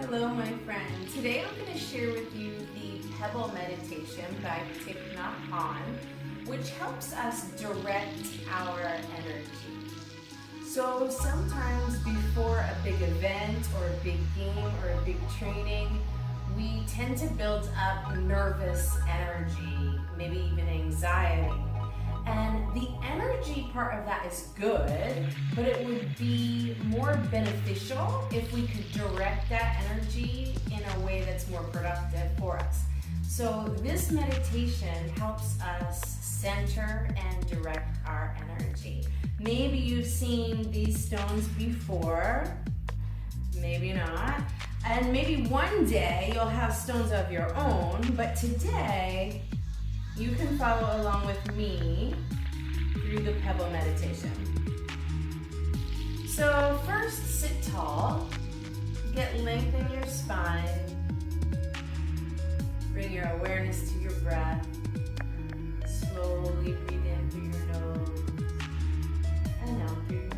Hello, my friend. Today I'm going to share with you the Pebble Meditation by Thich Nhat Hanh, which helps us direct our energy. So sometimes before a big event or a big game or a big training, we tend to build up nervous energy, maybe even anxiety. And the energy part of that is good, but it would be more beneficial if we could direct that energy in a way that's more productive for us. So this meditation helps us center and direct our energy. Maybe you've seen these stones before, maybe not. And maybe one day you'll have stones of your own, but today you can follow along with me through the Pebble Meditation. So first, sit tall, get length in your spine, bring your awareness to your breath, slowly breathe in through your nose and out through your nose.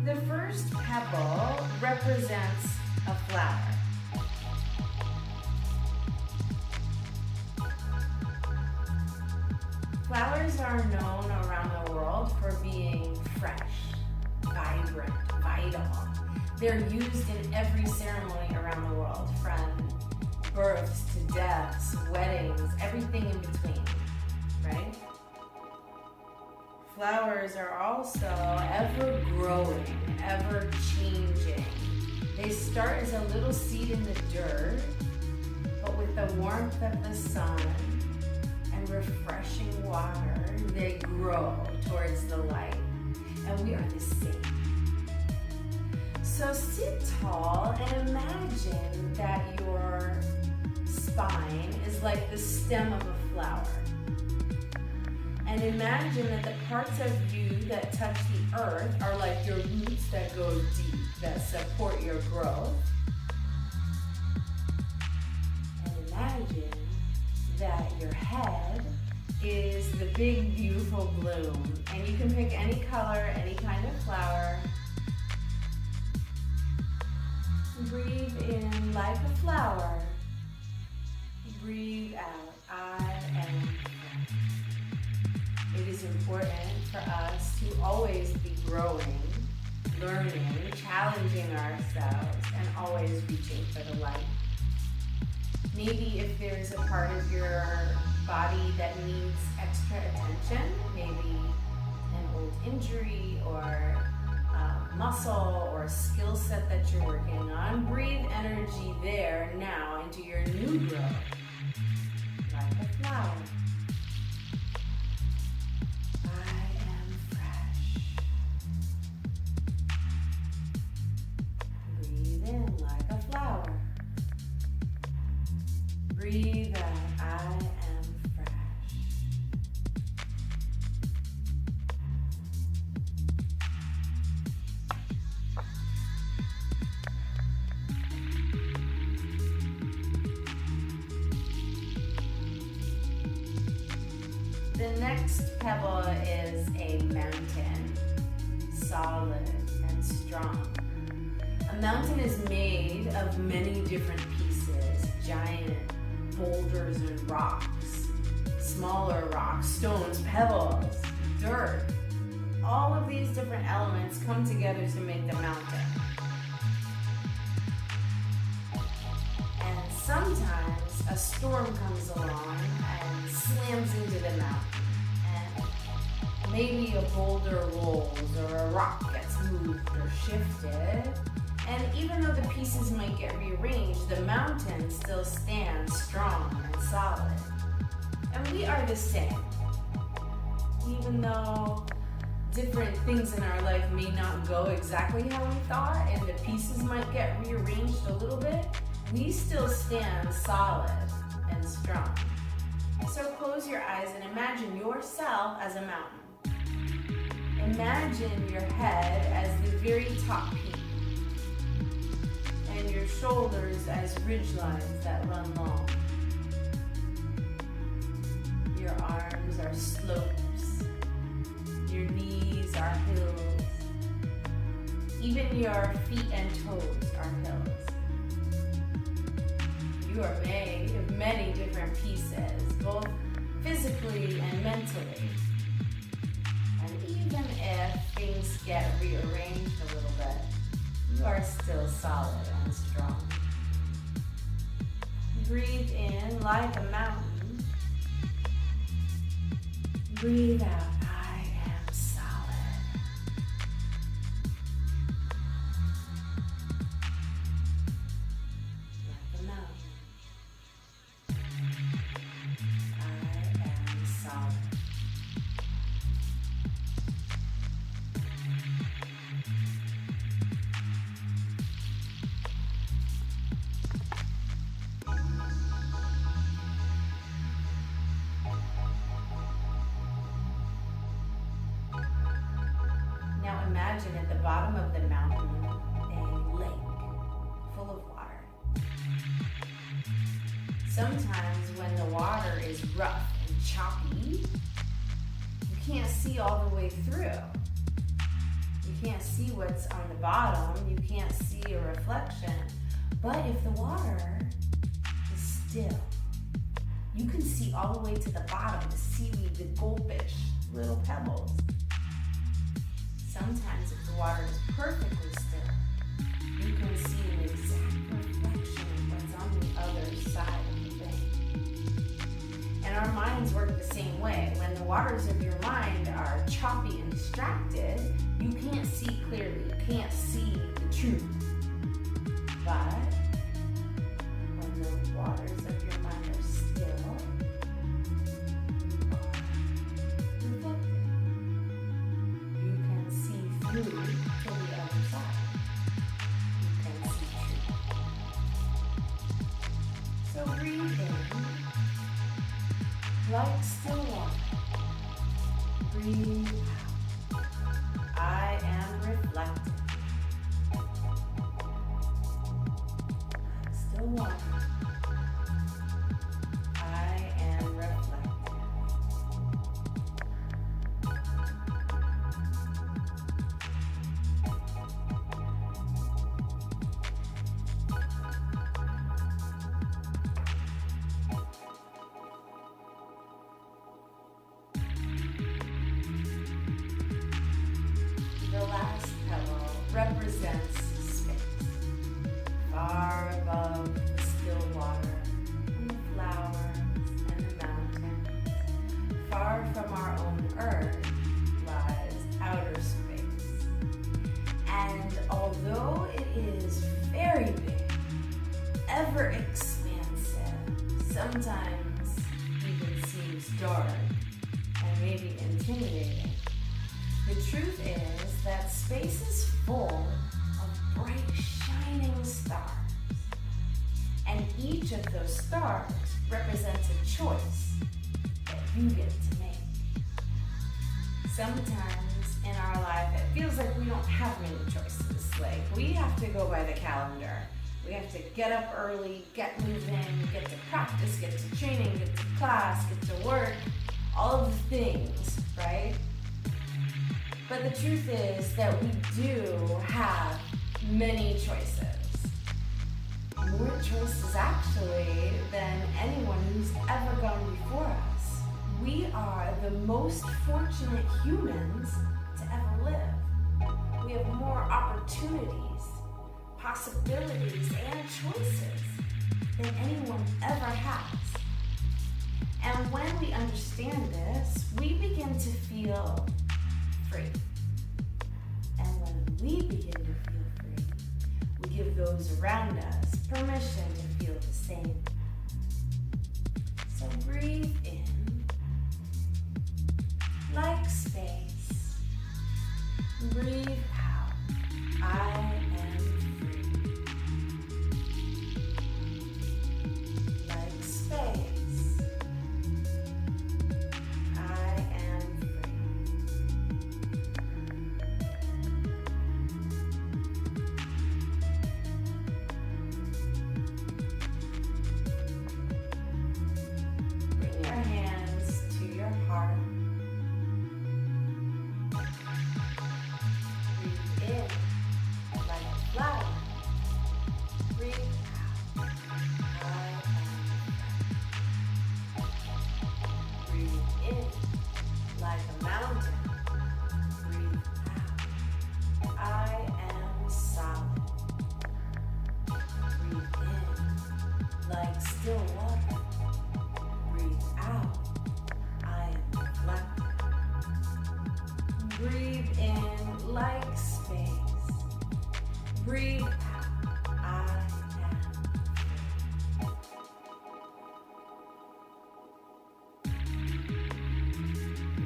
The first pebble represents a flower. Flowers are known around the world for being fresh, vibrant, vital. They're used in every ceremony around the world, from births to deaths, weddings, everything in between, right? Flowers are also ever growing, ever changing. They start as a little seed in the dirt, but with the warmth of the sun and refreshing water, they grow towards the light. And we are the same. So sit tall and imagine that your spine is like the stem of a flower. And imagine that the parts of you that touch the earth are like your roots that go deep, that support your growth. And imagine that your head is the big, beautiful bloom. And you can pick any color, any kind of flower. Breathe in like a flower. Breathe out. I am fresh. It is important for us to always be growing, learning, challenging ourselves, and always reaching for the light. Maybe if there's a part of your body that needs extra attention, maybe an old injury or a muscle or a skill set that you're working on, breathe energy there now into your new growth, like a flower. Breathe out, I am fresh. The next pebble is a mountain, solid and strong. A mountain is made of many different pieces, giant boulders and rocks, smaller rocks, stones, pebbles, dirt. All of these different elements come together to make the mountain. And sometimes a storm comes along and slams into the mountain. And maybe a boulder rolls or a rock gets moved or shifted. And even though the pieces might get rearranged, the mountain still stands strong and solid. And we are the same. Even though different things in our life may not go exactly how we thought, and the pieces might get rearranged a little bit, we still stand solid and strong. So close your eyes and imagine yourself as a mountain. Imagine your head as the very top peak, and your shoulders as ridge lines that run long. Your arms are slopes Your knees are hills. Even your feet and toes are hills. You are made of many different pieces, both physically and mentally. And even if things get rearranged a little bit, you are still solid and strong. Breathe in like a mountain. Breathe out. I am solid. Like a mountain. I am solid. Now imagine at the bottom of the mountain a lake full of water. Sometimes when the water is rough and choppy, you can't see all the way through. You can't see what's on the bottom, you can't see a reflection. But if the water is still, you can see all the way to the bottom, the seaweed, the goldfish, little pebbles. Sometimes if the water is perfectly still, you can see an exact reflection of what's on the other side of the thing. And our minds work the same way. When the waters of your mind are choppy and distracted, you can't see clearly, you can't see the truth. But when the waters of your mind are still, you are reflected. You can see through to the other side. You can see truth. So breathe in like still water. Breathe out. I am reflected. Like still water. I am reflected. The last pebble represents space, far above the still water and the flowers and the mountains. Far from our own earth lies outer space. And although it is very big, ever expansive, sometimes even seems dark and maybe intimidating, the truth is that space is full of bright, shining stars. And each of those stars represents a choice that you get to make. Sometimes in our life, it feels like we don't have many choices. Like we have to go by the calendar. We have to get up early, get moving, get to practice, get to training, get to class, get to work, all of the things, right? But the truth is that we do have many choices. More choices actually than anyone who's ever gone before us. We are the most fortunate humans to ever live. We have more opportunities, possibilities, and choices than anyone ever has. And when we understand this, we begin to feel free. And when we begin to feel free, we give those around us permission to feel the same. So breathe in like space. Breathe out. I am free. Like space. I am free. Bring your like space. Breathe out. I am.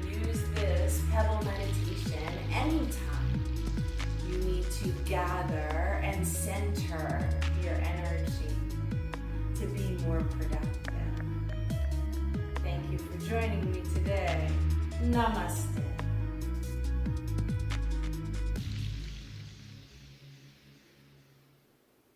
Use this Pebble Meditation anytime you need to gather and center your energy to be more productive. Thank you for joining me today. Namaste.